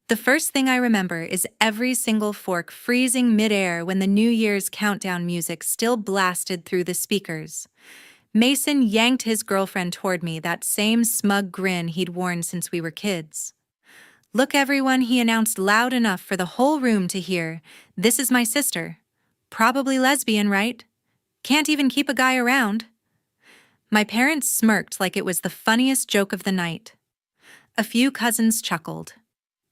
The first thing I remember is every single fork freezing midair when the New Year's countdown music still blasted through the speakers. Mason yanked his girlfriend toward me, that same smug grin he'd worn since we were kids. "Look, everyone," he announced loud enough for the whole room to hear. "This is my sister. Probably lesbian, right? Can't even keep a guy around." My parents smirked like it was the funniest joke of the night. A few cousins chuckled.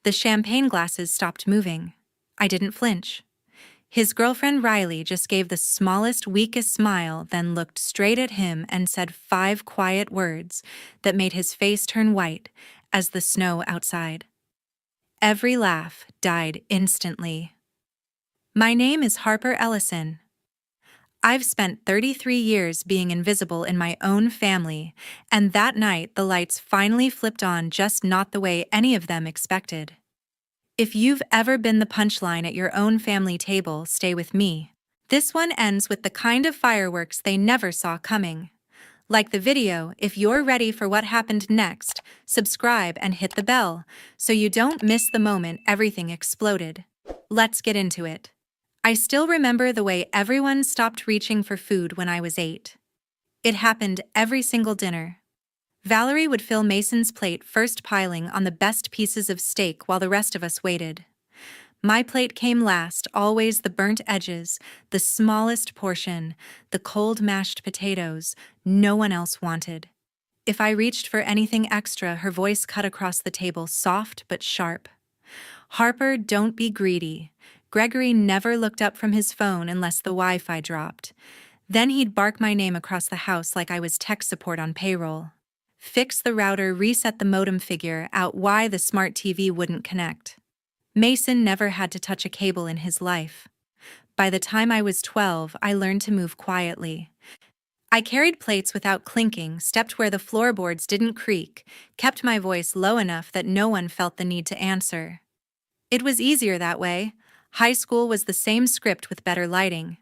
The champagne glasses stopped moving. I didn't flinch. His girlfriend Riley just gave the smallest, weakest smile, then looked straight at him and said 5 quiet words that made his face turn white as the snow outside. Every laugh died instantly. My name is Harper Ellison. I've spent 33 years being invisible in my own family, and that night the lights finally flipped on, just not the way any of them expected. If you've ever been the punchline at your own family table, stay with me. This one ends with the kind of fireworks they never saw coming. Like the video, if you're ready for what happened next, subscribe and hit the bell so you don't miss the moment everything exploded. Let's get into it. I still remember the way everyone stopped reaching for food when I was 8. It happened every single dinner. Valerie would fill Mason's plate, first piling on the best pieces of steak while the rest of us waited. My plate came last, always the burnt edges, the smallest portion, the cold mashed potatoes no one else wanted. If I reached for anything extra, her voice cut across the table, soft but sharp. "Harper, don't be greedy." Gregory never looked up from his phone unless the Wi-Fi dropped. Then he'd bark my name across the house like I was tech support on payroll. Fix the router, reset the modem, figure out why the smart TV wouldn't connect. Mason never had to touch a cable in his life. By the time I was 12, I learned to move quietly. I carried plates without clinking, stepped where the floorboards didn't creak, kept my voice low enough that no one felt the need to answer. It was easier that way. High school was the same script with better lighting.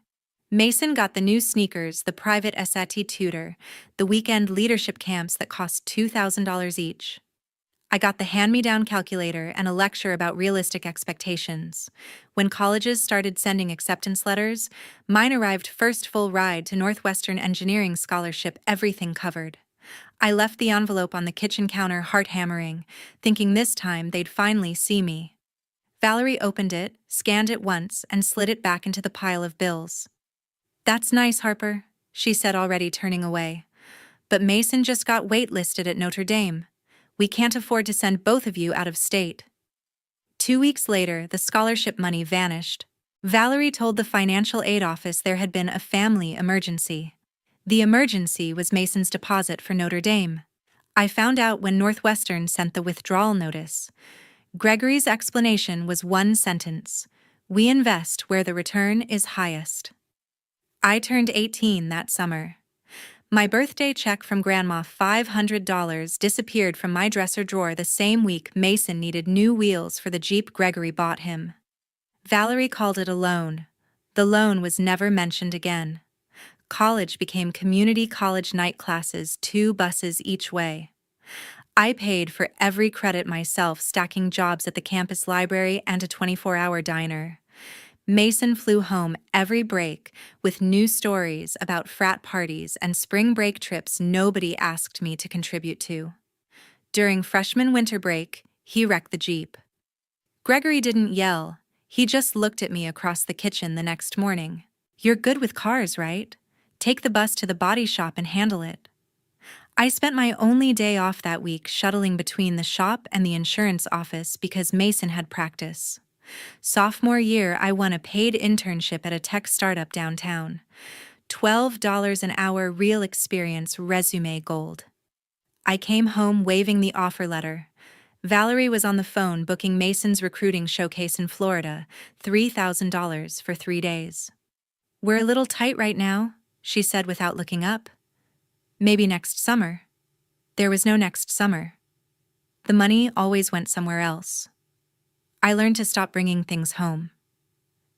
Mason got the new sneakers, the private SAT tutor, the weekend leadership camps that cost $2,000 each. I got the hand-me-down calculator and a lecture about realistic expectations. When colleges started sending acceptance letters, mine arrived first, full ride to Northwestern Engineering Scholarship, everything covered. I left the envelope on the kitchen counter, heart hammering, thinking this time they'd finally see me. Valerie opened it, scanned it once, and slid it back into the pile of bills. "That's nice, Harper," she said, already turning away. "But Mason just got waitlisted at Notre Dame. We can't afford to send both of you out of state." 2 weeks later, the scholarship money vanished. Valerie told the financial aid office there had been a family emergency. The emergency was Mason's deposit for Notre Dame. I found out when Northwestern sent the withdrawal notice. Gregory's explanation was one sentence: "We invest where the return is highest." I turned 18 that summer. My birthday check from Grandma, $500, disappeared from my dresser drawer the same week Mason needed new wheels for the Jeep Gregory bought him. Valerie called it a loan. The loan was never mentioned again. College became community college night classes, 2 buses each way. I paid for every credit myself, stacking jobs at the campus library and a 24-hour diner. Mason flew home every break with new stories about frat parties and spring break trips nobody asked me to contribute to. During freshman winter break, he wrecked the Jeep. Gregory didn't yell. He just looked at me across the kitchen the next morning. "You're good with cars, right? Take the bus to the body shop and handle it." I spent my only day off that week shuttling between the shop and the insurance office because Mason had practice. Sophomore year, I won a paid internship at a tech startup downtown. $12 an hour, real experience, resume gold. I came home waving the offer letter. Valerie was on the phone booking Mason's recruiting showcase in Florida, $3,000 for 3 days. "We're a little tight right now," she said without looking up. "Maybe next summer." There was no next summer. The money always went somewhere else. I learned to stop bringing things home.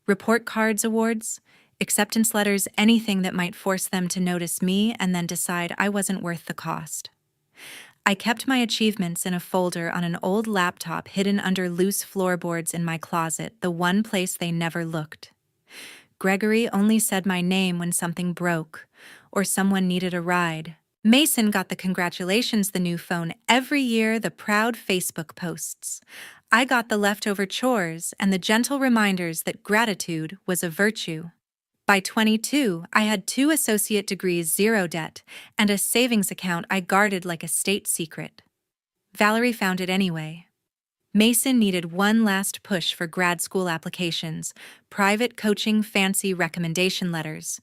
Report cards, awards, acceptance letters, anything that might force them to notice me and then decide I wasn't worth the cost. I kept my achievements in a folder on an old laptop hidden under loose floorboards in my closet, the one place they never looked. Gregory only said my name when something broke or someone needed a ride. Mason got the congratulations, the new phone, every year, the proud Facebook posts. I got the leftover chores and the gentle reminders that gratitude was a virtue. By 22, I had 2 associate degrees, 0 debt, and a savings account I guarded like a state secret. Valerie found it anyway. Mason needed one last push for grad school applications, private coaching, fancy recommendation letters.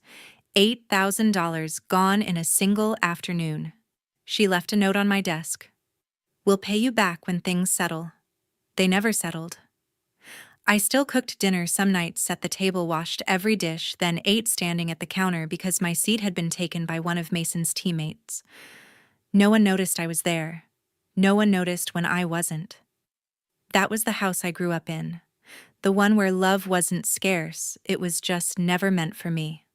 $8,000 gone in a single afternoon. She left a note on my desk. "We'll pay you back when things settle." They never settled. I still cooked dinner some nights, set the table, washed every dish, then ate standing at the counter because my seat had been taken by one of Mason's teammates. No one noticed I was there. No one noticed when I wasn't. That was the house I grew up in. The one where love wasn't scarce, it was just never meant for me.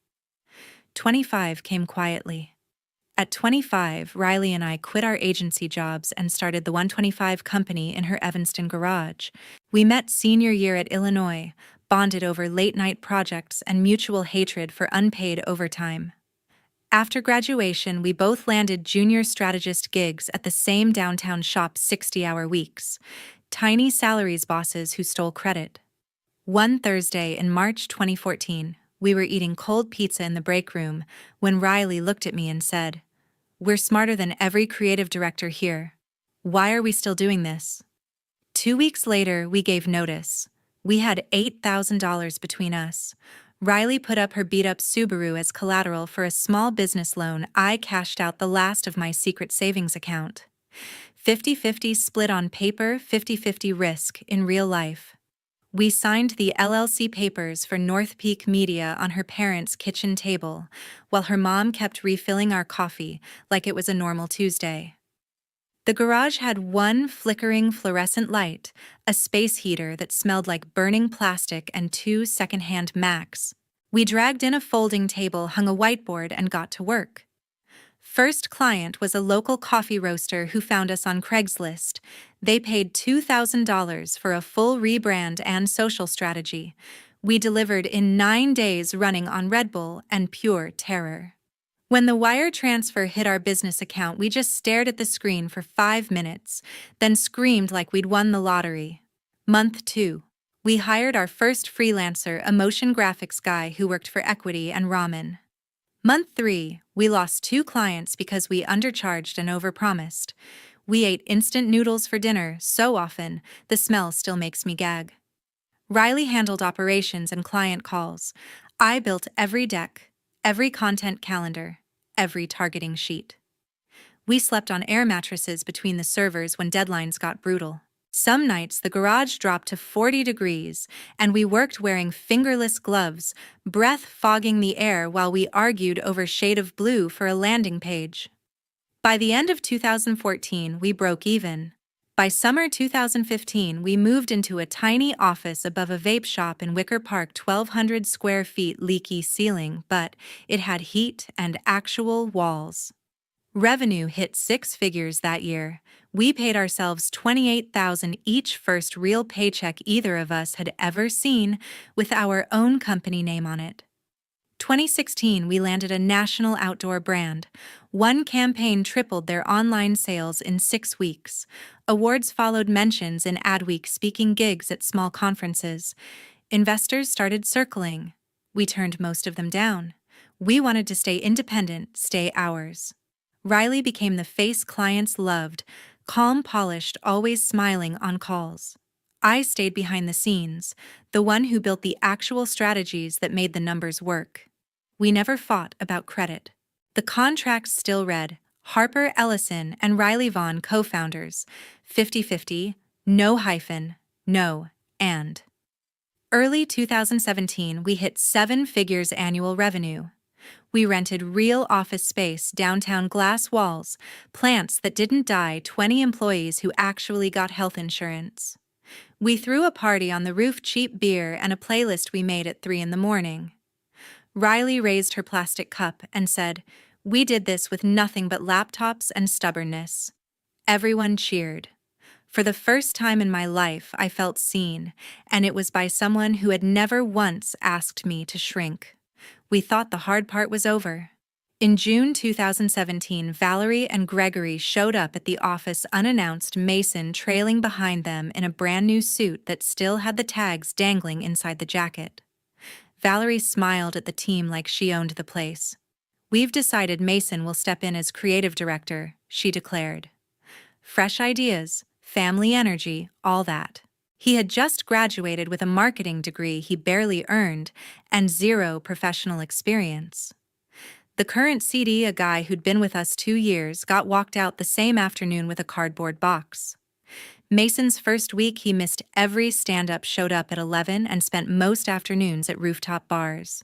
25 came quietly. At 25, Riley and I quit our agency jobs and started the 125 company in her Evanston garage. We met senior year at Illinois, bonded over late-night projects and mutual hatred for unpaid overtime. After graduation, we both landed junior strategist gigs at the same downtown shop, 60-hour weeks. Tiny salaries, bosses who stole credit. One Thursday in March 2014, we were eating cold pizza in the break room when Riley looked at me and said, "We're smarter than every creative director here. Why are we still doing this?" 2 weeks later, we gave notice. We had $8,000 between us. Riley put up her beat-up Subaru as collateral for a small business loan. I cashed out the last of my secret savings account. 50-50 split on paper, 50-50 risk in real life. We signed the LLC papers for North Peak Media on her parents' kitchen table, while her mom kept refilling our coffee like it was a normal Tuesday. The garage had one flickering fluorescent light, a space heater that smelled like burning plastic, and 2 secondhand Macs. We dragged in a folding table, hung a whiteboard, and got to work. First client was a local coffee roaster who found us on Craigslist. They paid $2,000 for a full rebrand and social strategy. We delivered in 9 days, running on Red Bull and pure terror. When the wire transfer hit our business account, we just stared at the screen for 5 minutes, then screamed like we'd won the lottery. Month 2. We hired our first freelancer, a motion graphics guy who worked for Equity and Ramen. Month 3, we lost 2 clients because we undercharged and overpromised. We ate instant noodles for dinner so often, the smell still makes me gag. Riley handled operations and client calls. I built every deck, every content calendar, every targeting sheet. We slept on air mattresses between the servers when deadlines got brutal. Some nights the garage dropped to 40 degrees, and we worked wearing fingerless gloves, breath fogging the air while we argued over shade of blue for a landing page. By the end of 2014, we broke even. By summer 2015, we moved into a tiny office above a vape shop in Wicker Park, 1,200 square feet, leaky ceiling, but it had heat and actual walls. Revenue hit 6 figures that year. We paid ourselves $28,000 each, first real paycheck either of us had ever seen, with our own company name on it. 2016, we landed a national outdoor brand. One campaign tripled their online sales in 6 weeks. Awards followed, mentions in Adweek, speaking gigs at small conferences. Investors started circling. We turned most of them down. We wanted to stay independent, stay ours. Riley became the face clients loved, calm, polished, always smiling on calls. I stayed behind the scenes, the one who built the actual strategies that made the numbers work. We never fought about credit. The contracts still read, Harper Ellison and Riley Vaughn, co-founders, 50-50, no hyphen, no, and. Early 2017, we hit 7 figures annual revenue. We rented real office space, downtown, glass walls, plants that didn't die, 20 employees who actually got health insurance. We threw a party on the roof, cheap beer and a playlist we made at 3 a.m. Riley raised her plastic cup and said, "We did this with nothing but laptops and stubbornness." Everyone cheered. For the first time in my life, I felt seen, and it was by someone who had never once asked me to shrink. We thought the hard part was over. In June 2017, Valerie and Gregory showed up at the office unannounced, Mason trailing behind them in a brand new suit that still had the tags dangling inside the jacket. Valerie smiled at the team like she owned the place. "We've decided Mason will step in as creative director," she declared. Fresh ideas, family energy, all that. He had just graduated with a marketing degree he barely earned and zero professional experience. The current CD, a guy who'd been with us 2 years, got walked out the same afternoon with a cardboard box. Mason's first week, he missed every stand-up, showed up at 11, and spent most afternoons at rooftop bars.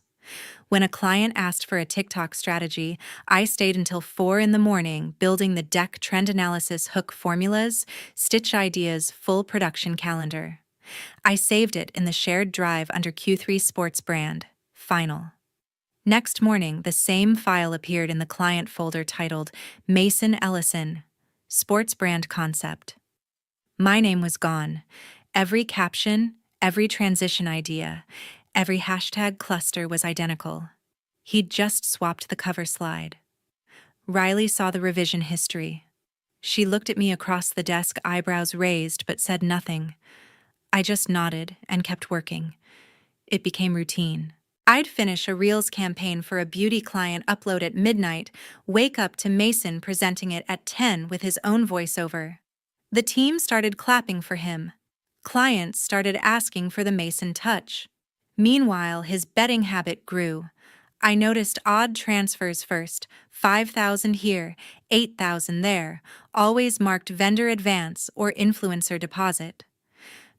When a client asked for a TikTok strategy, I stayed until 4 in the morning building the deck trend analysis hook formulas, stitch ideas, full production calendar. I saved it in the shared drive under Q3 Sports brand. Final. Next morning, the same file appeared in the client folder titled Mason Ellison, Sports Brand Concept. My name was gone. Every caption, every transition idea, every hashtag cluster was identical. He'd just swapped the cover slide. Riley saw the revision history. She looked at me across the desk, eyebrows raised, but said nothing. I just nodded and kept working. It became routine. I'd finish a Reels campaign for a beauty client, upload at midnight, wake up to Mason presenting it at 10 with his own voiceover. The team started clapping for him. Clients started asking for the Mason touch. Meanwhile, his betting habit grew. I noticed odd transfers first, 5,000 here, 8,000 there, always marked vendor advance or influencer deposit.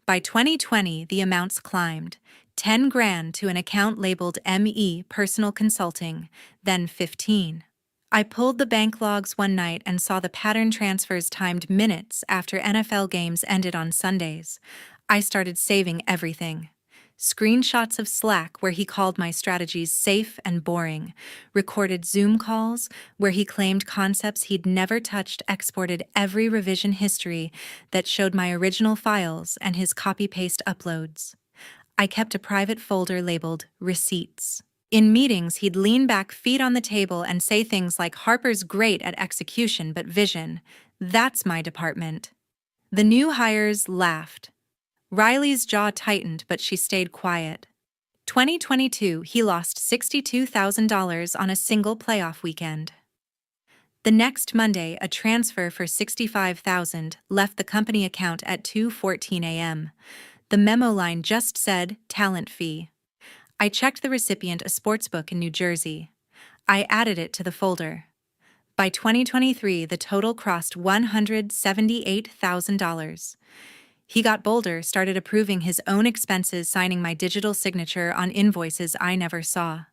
By 2020, the amounts climbed. 10 grand to an account labeled ME Personal Consulting, then 15. I pulled the bank logs one night and saw the pattern transfers timed minutes after NFL games ended on Sundays. I started saving everything. Screenshots of Slack where he called my strategies safe and boring, recorded Zoom calls where he claimed concepts he'd never touched, exported every revision history that showed my original files and his copy-paste uploads. I kept a private folder labeled Receipts. In meetings, he'd lean back, feet on the table, and say things like, "Harper's great at execution, but vision. That's my department." The new hires laughed. Riley's jaw tightened, but she stayed quiet. 2022, he lost $62,000 on a single playoff weekend. The next Monday, a transfer for $65,000 left the company account at 2:14 a.m. The memo line just said, talent fee. I checked the recipient, a sportsbook in New Jersey. I added it to the folder. By 2023, the total crossed $178,000. He got bolder, started approving his own expenses, signing my digital signature on invoices I never saw.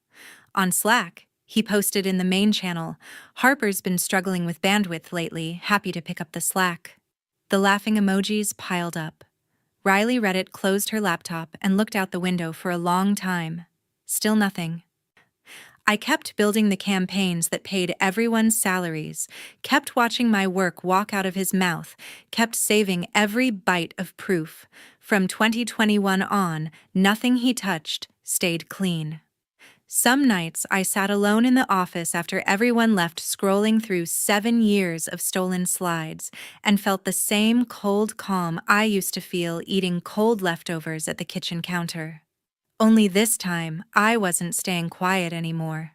On Slack, he posted in the main channel, "Harper's been struggling with bandwidth lately, happy to pick up the slack." The laughing emojis piled up. Riley read it, closed her laptop, and looked out the window for a long time. Still nothing. I kept building the campaigns that paid everyone's salaries, kept watching my work walk out of his mouth, kept saving every bite of proof. From 2021 on, nothing he touched stayed clean. Some nights I sat alone in the office after everyone left, scrolling through 7 years of stolen slides, and felt the same cold calm I used to feel eating cold leftovers at the kitchen counter. Only this time, I wasn't staying quiet anymore.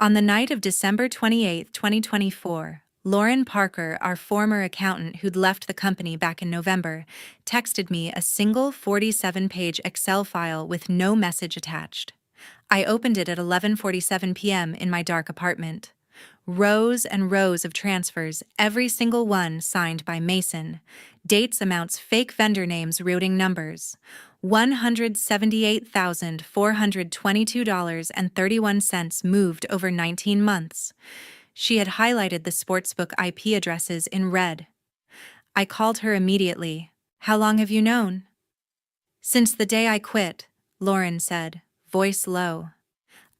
On the night of December 28, 2024, Lauren Parker, our former accountant who'd left the company back in November, texted me a single 47-page Excel file with no message attached. I opened it at 11:47 p.m. in my dark apartment. Rows and rows of transfers, every single one signed by Mason. Dates, amounts, fake vendor names, routing numbers. $178,422.31 moved over 19 months. She had highlighted the sportsbook IP addresses in red. I called her immediately. "How long have you known?" "Since the day I quit," Lauren said, voice low.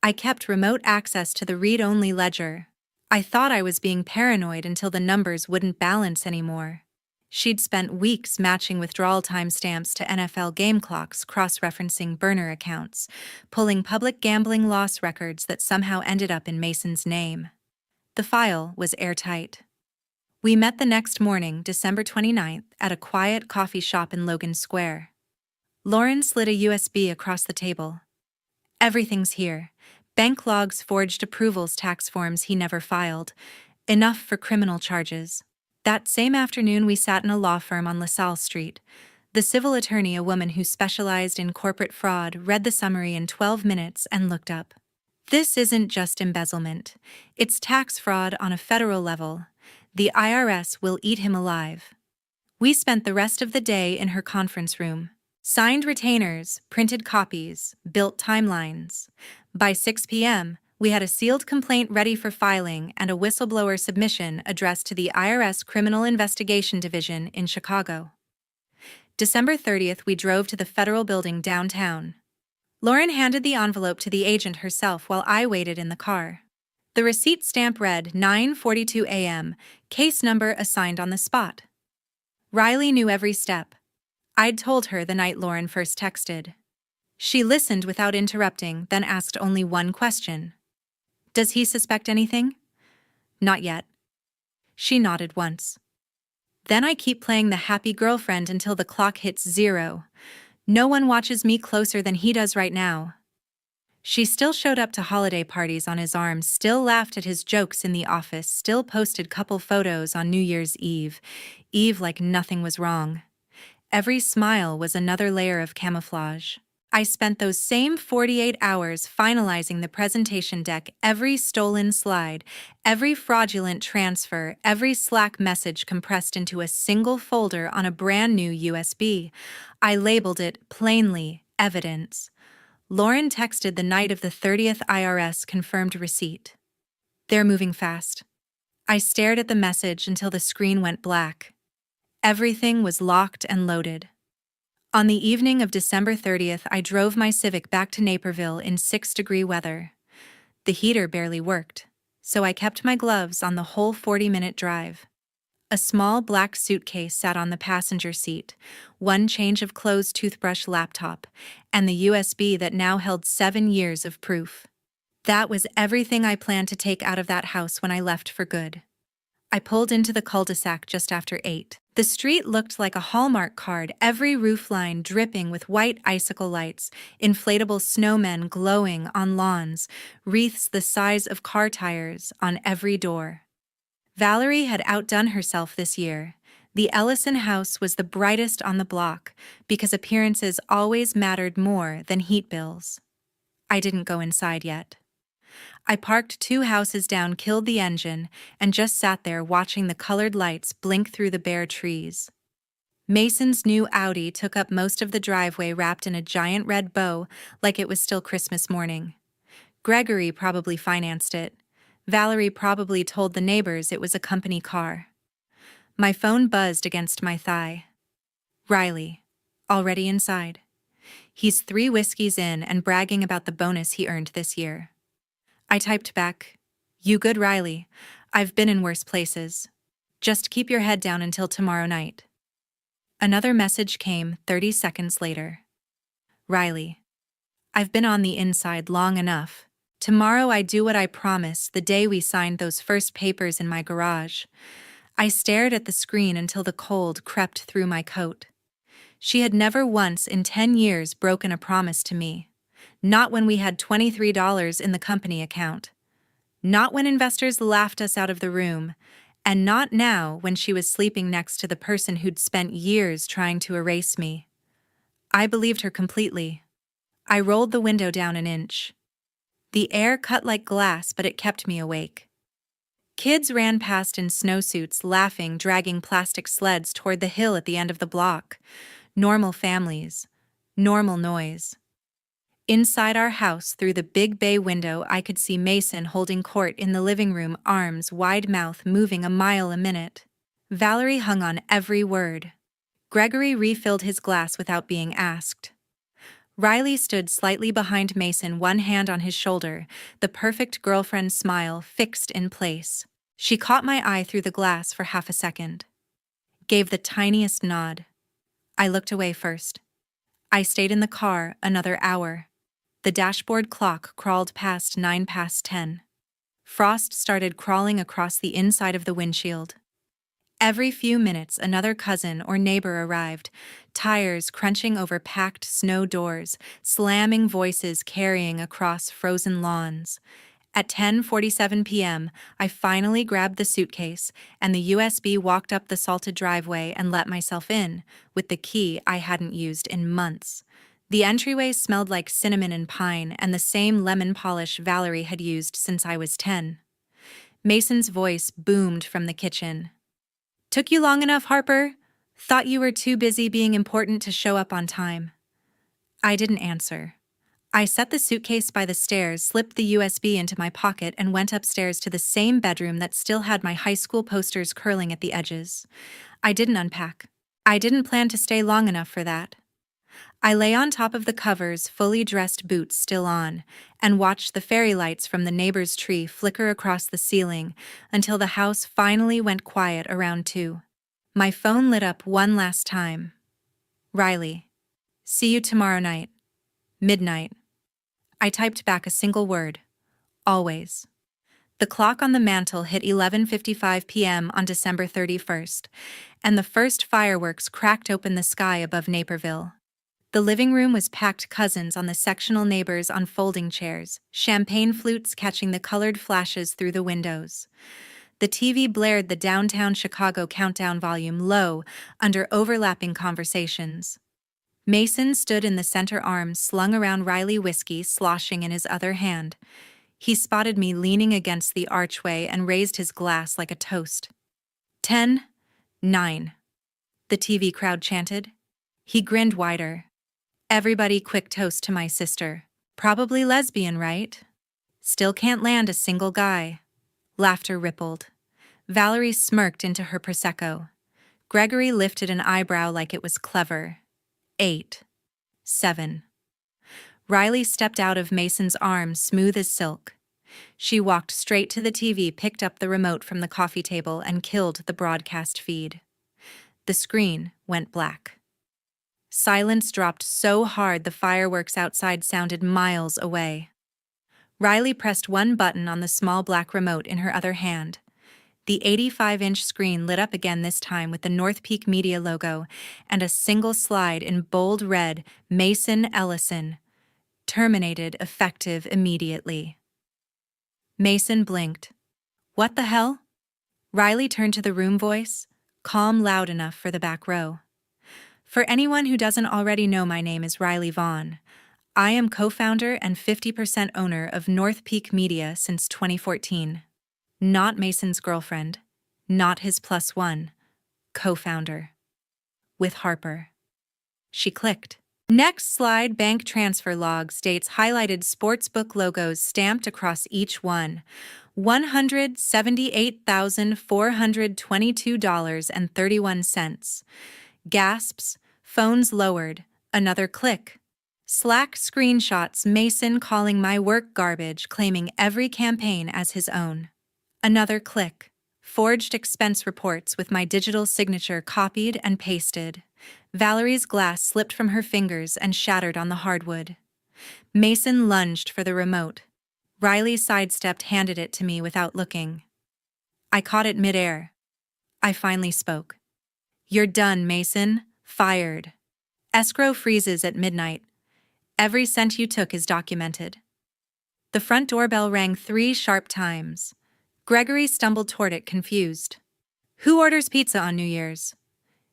"I kept remote access to the read-only ledger. I thought I was being paranoid until the numbers wouldn't balance anymore. She'd spent weeks matching withdrawal timestamps to NFL game clocks, cross-referencing burner accounts, pulling public gambling loss records that somehow ended up in Mason's name. The file was airtight. We met the next morning, December 29th, at a quiet coffee shop in Logan Square. Lauren slid a USB across the table. Everything's here. Bank logs, forged approvals, tax forms he never filed. Enough for criminal charges. That same afternoon, we sat in a law firm on LaSalle Street. The civil attorney, a woman who specialized in corporate fraud, read the summary in 12 minutes and looked up. This isn't just embezzlement. It's tax fraud on a federal level. The IRS will eat him alive. We spent the rest of the day in her conference room. Signed retainers, printed copies, built timelines. By 6 p.m., we had a sealed complaint ready for filing and a whistleblower submission addressed to the IRS Criminal Investigation Division in Chicago. December 30th, we drove to the federal building downtown. Lauren handed the envelope to the agent herself while I waited in the car. The receipt stamp read 9:42 a.m., case number assigned on the spot. Riley knew every step. I'd told her the night Lauren first texted. She listened without interrupting, then asked only one question. Does he suspect anything? Not yet. She nodded once. Then I keep playing the happy girlfriend until the clock hits 0. No one watches me closer than he does right now. She still showed up to holiday parties on his arm, still laughed at his jokes in the office, still posted couple photos on New Year's Eve like nothing was wrong. Every smile was another layer of camouflage. I spent those same 48 hours finalizing the presentation deck, every stolen slide, every fraudulent transfer, every Slack message compressed into a single folder on a brand new USB. I labeled it plainly, evidence. Lauren texted the night of the 30th IRS confirmed receipt. They're moving fast. I stared at the message until the screen went black. Everything was locked and loaded. On the evening of December 30th, I drove my Civic back to Naperville in 6-degree weather. The heater barely worked, so I kept my gloves on the whole 40-minute drive. A small black suitcase sat on the passenger seat, one change of clothes, toothbrush, laptop, and the USB that now held 7 years of proof. That was everything I planned to take out of that house when I left for good. I pulled into the cul-de-sac just after 8. The street looked like a Hallmark card, every roofline dripping with white icicle lights, inflatable snowmen glowing on lawns, wreaths the size of car tires on every door. Valerie had outdone herself this year. The Ellison house was the brightest on the block because appearances always mattered more than heat bills. I didn't go inside yet. I parked 2 houses down, killed the engine, and just sat there watching the colored lights blink through the bare trees. Mason's new Audi took up most of the driveway, wrapped in a giant red bow like it was still Christmas morning. Gregory probably financed it. Valerie probably told the neighbors it was a company car. My phone buzzed against my thigh. Riley, already inside. He's 3 whiskeys in and bragging about the bonus he earned this year. I typed back, "You good, Riley? I've been in worse places. Just keep your head down until tomorrow night." Another message came 30 seconds later. "Riley, I've been on the inside long enough. Tomorrow I do what I promised the day we signed those first papers in my garage." I stared at the screen until the cold crept through my coat. She had never once in 10 years broken a promise to me. Not when we had $23 in the company account. Not when investors laughed us out of the room. And not now when she was sleeping next to the person who'd spent years trying to erase me. I believed her completely. I rolled the window down an inch. The air cut like glass, but it kept me awake. Kids ran past in snowsuits, laughing, dragging plastic sleds toward the hill at the end of the block. Normal families. Normal noise. Inside our house, through the big bay window, I could see Mason holding court in the living room, arms wide, mouth moving a mile a minute. Valerie hung on every word. Gregory refilled his glass without being asked. Riley stood slightly behind Mason, one hand on his shoulder, the perfect girlfriend smile fixed in place. She caught my eye through the glass for half a second. Gave the tiniest nod. I looked away first. I stayed in the car another hour. The dashboard clock crawled past 10:09. Frost started crawling across the inside of the windshield. Every few minutes, another cousin or neighbor arrived, tires crunching over packed snow doors, slamming voices carrying across frozen lawns. At 10:47 p.m., I finally grabbed the suitcase, and the USB walked up the salted driveway and let myself in, with the key I hadn't used in months. The entryway smelled like cinnamon and pine, and the same lemon polish Valerie had used since I was 10. Mason's voice boomed from the kitchen. "Took you long enough, Harper? Thought you were too busy being important to show up on time." I didn't answer. I set the suitcase by the stairs, slipped the USB into my pocket, and went upstairs to the same bedroom that still had my high school posters curling at the edges. I didn't unpack. I didn't plan to stay long enough for that. I lay on top of the covers, fully dressed, boots still on, and watched the fairy lights from the neighbor's tree flicker across the ceiling until the house finally went quiet around 2. My phone lit up one last time. "Riley. See you tomorrow night. Midnight." I typed back a single word. "Always." The clock on the mantel hit 11:55 p.m. on December 31st, and the first fireworks cracked open the sky above Naperville. The living room was packed, cousins on the sectional, neighbors on folding chairs, champagne flutes catching the colored flashes through the windows. The TV blared the downtown Chicago countdown volume low under overlapping conversations. Mason stood in the center, arms slung around Riley, whiskey sloshing in his other hand. He spotted me leaning against the archway and raised his glass like a toast. 10-9. The TV crowd chanted. He grinned wider. "Everybody quick toast to my sister. Probably lesbian, right? Still can't land a single guy." Laughter rippled. Valerie smirked into her Prosecco. Gregory lifted an eyebrow like it was clever. 8-7. Riley stepped out of Mason's arms, smooth as silk. She walked straight to the TV, picked up the remote from the coffee table, and killed the broadcast feed. The screen went black. Silence dropped so hard the fireworks outside sounded miles away. Riley pressed one button on the small black remote in her other hand. The 85-inch screen lit up again, this time with the North Peak Media logo and a single slide in bold red, "Mason Ellison. Terminated effective immediately." Mason blinked. "What the hell?" Riley turned to the room, voice calm, loud enough for the back row. "For anyone who doesn't already know, my name is Riley Vaughn. I am co-founder and 50% owner of North Peak Media since 2014. Not Mason's girlfriend, not his +1, co-founder. With Harper." She clicked. Next slide, bank transfer logs, dates highlighted, sportsbook logos stamped across each one. $178,422.31. Gasps, phones lowered, another click. Slack screenshots, Mason calling my work garbage, claiming every campaign as his own. Another click. Forged expense reports with my digital signature copied and pasted. Valerie's glass slipped from her fingers and shattered on the hardwood. Mason lunged for the remote. Riley sidestepped, handed it to me without looking. I caught it midair. I finally spoke. "You're done, Mason. Fired. Escrow freezes at midnight. Every cent you took is documented." The front doorbell rang 3 sharp times. Gregory stumbled toward it, confused. "Who orders pizza on New Year's?"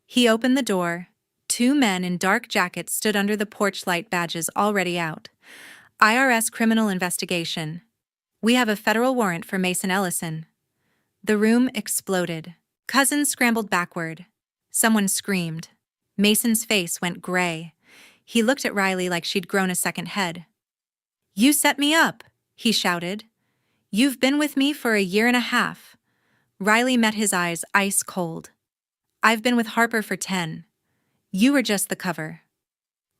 He opened the door. 2 men in dark jackets stood under the porch light, badges already out. "IRS criminal investigation. We have a federal warrant for Mason Ellison." The room exploded. Cousins scrambled backward. Someone screamed. Mason's face went gray. He looked at Riley like she'd grown a second head. "You set me up," he shouted. "You've been with me for a year and a half." Riley met his eyes ice cold. "I've been with Harper for 10. You were just the cover."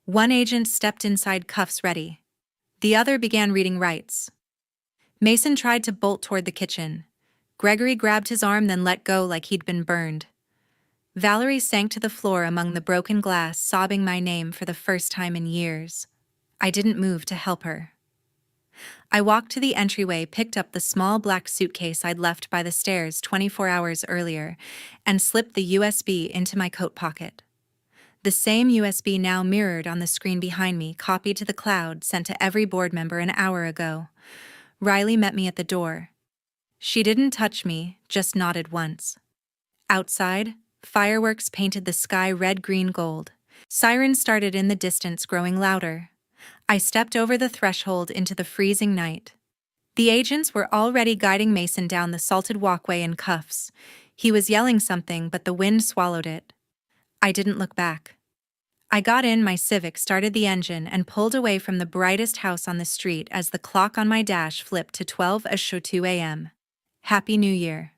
One agent stepped inside, cuffs ready. The other began reading rights. Mason tried to bolt toward the kitchen. Gregory grabbed his arm, then let go like he'd been burned. Valerie sank to the floor among the broken glass, sobbing my name for the first time in years. I didn't move to help her. I walked to the entryway, picked up the small black suitcase I'd left by the stairs 24 hours earlier, and slipped the USB into my coat pocket. The same USB now mirrored on the screen behind me, copied to the cloud, sent to every board member an hour ago. Riley met me at the door. She didn't touch me, just nodded once. Outside, fireworks painted the sky red, green, gold. Sirens started in the distance, growing louder. I stepped over the threshold into the freezing night. The agents were already guiding Mason down the salted walkway in cuffs. He was yelling something, but the wind swallowed it. I didn't look back. I got in my Civic, started the engine, and pulled away from the brightest house on the street as the clock on my dash flipped to 12:02 a.m. Happy New Year.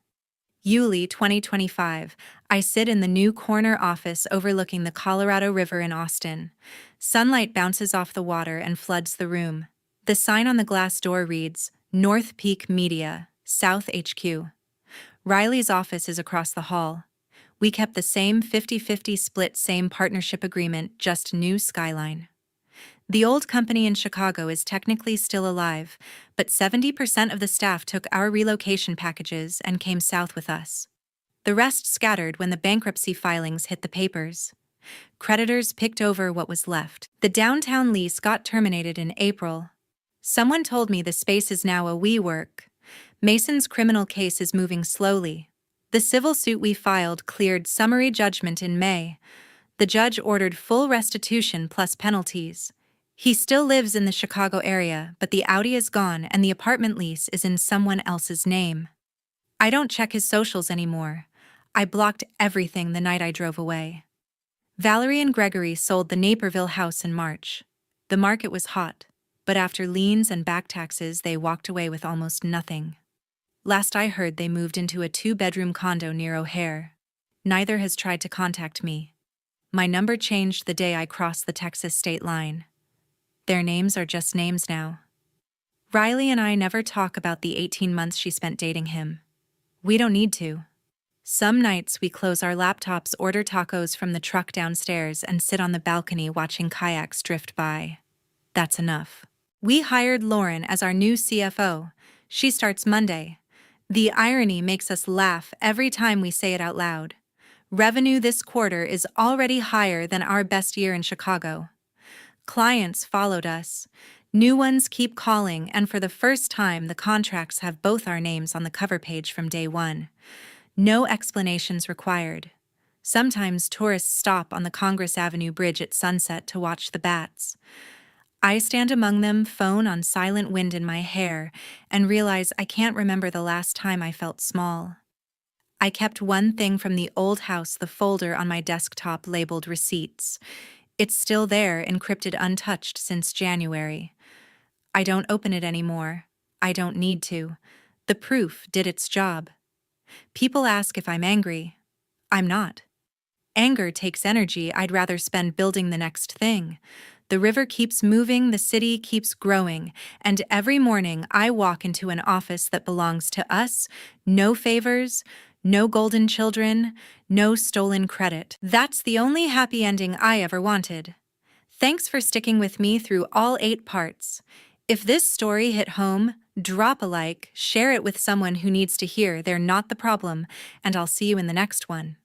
Yuli 2025. I sit in the new corner office overlooking the Colorado River in Austin. Sunlight bounces off the water and floods the room. The sign on the glass door reads, North Peak Media, South HQ. Riley's office is across the hall. We kept the same 50-50 split, same partnership agreement, just new skyline. The old company in Chicago is technically still alive, but 70% of the staff took our relocation packages and came south with us. The rest scattered when the bankruptcy filings hit the papers. Creditors picked over what was left. The downtown lease got terminated in April. Someone told me the space is now a WeWork. Mason's criminal case is moving slowly. The civil suit we filed cleared summary judgment in May. The judge ordered full restitution plus penalties. He still lives in the Chicago area, but the Audi is gone and the apartment lease is in someone else's name. I don't check his socials anymore. I blocked everything the night I drove away. Valerie and Gregory sold the Naperville house in March. The market was hot, but after liens and back taxes, they walked away with almost nothing. Last I heard, they moved into a 2-bedroom condo near O'Hare. Neither has tried to contact me. My number changed the day I crossed the Texas state line. Their names are just names now. Riley and I never talk about the 18 months she spent dating him. We don't need to. Some nights we close our laptops, order tacos from the truck downstairs, and sit on the balcony watching kayaks drift by. That's enough. We hired Lauren as our new CFO. She starts Monday. The irony makes us laugh every time we say it out loud. Revenue this quarter is already higher than our best year in Chicago. Clients followed us. New ones keep calling, and for the first time, the contracts have both our names on the cover page from day one. No explanations required. Sometimes tourists stop on the Congress Avenue Bridge at sunset to watch the bats. I stand among them, phone on silent, wind in my hair, and realize I can't remember the last time I felt small. I kept one thing from the old house, the folder on my desktop labeled receipts. It's still there, encrypted, untouched since January. I don't open it anymore. I don't need to. The proof did its job. People ask if I'm angry. I'm not. Anger takes energy I'd rather spend building the next thing. The river keeps moving, the city keeps growing, and every morning I walk into an office that belongs to us. No favors, no golden children, no stolen credit. That's the only happy ending I ever wanted. Thanks for sticking with me through all 8 parts. If this story hit home, drop a like, share it with someone who needs to hear they're not the problem, and I'll see you in the next one.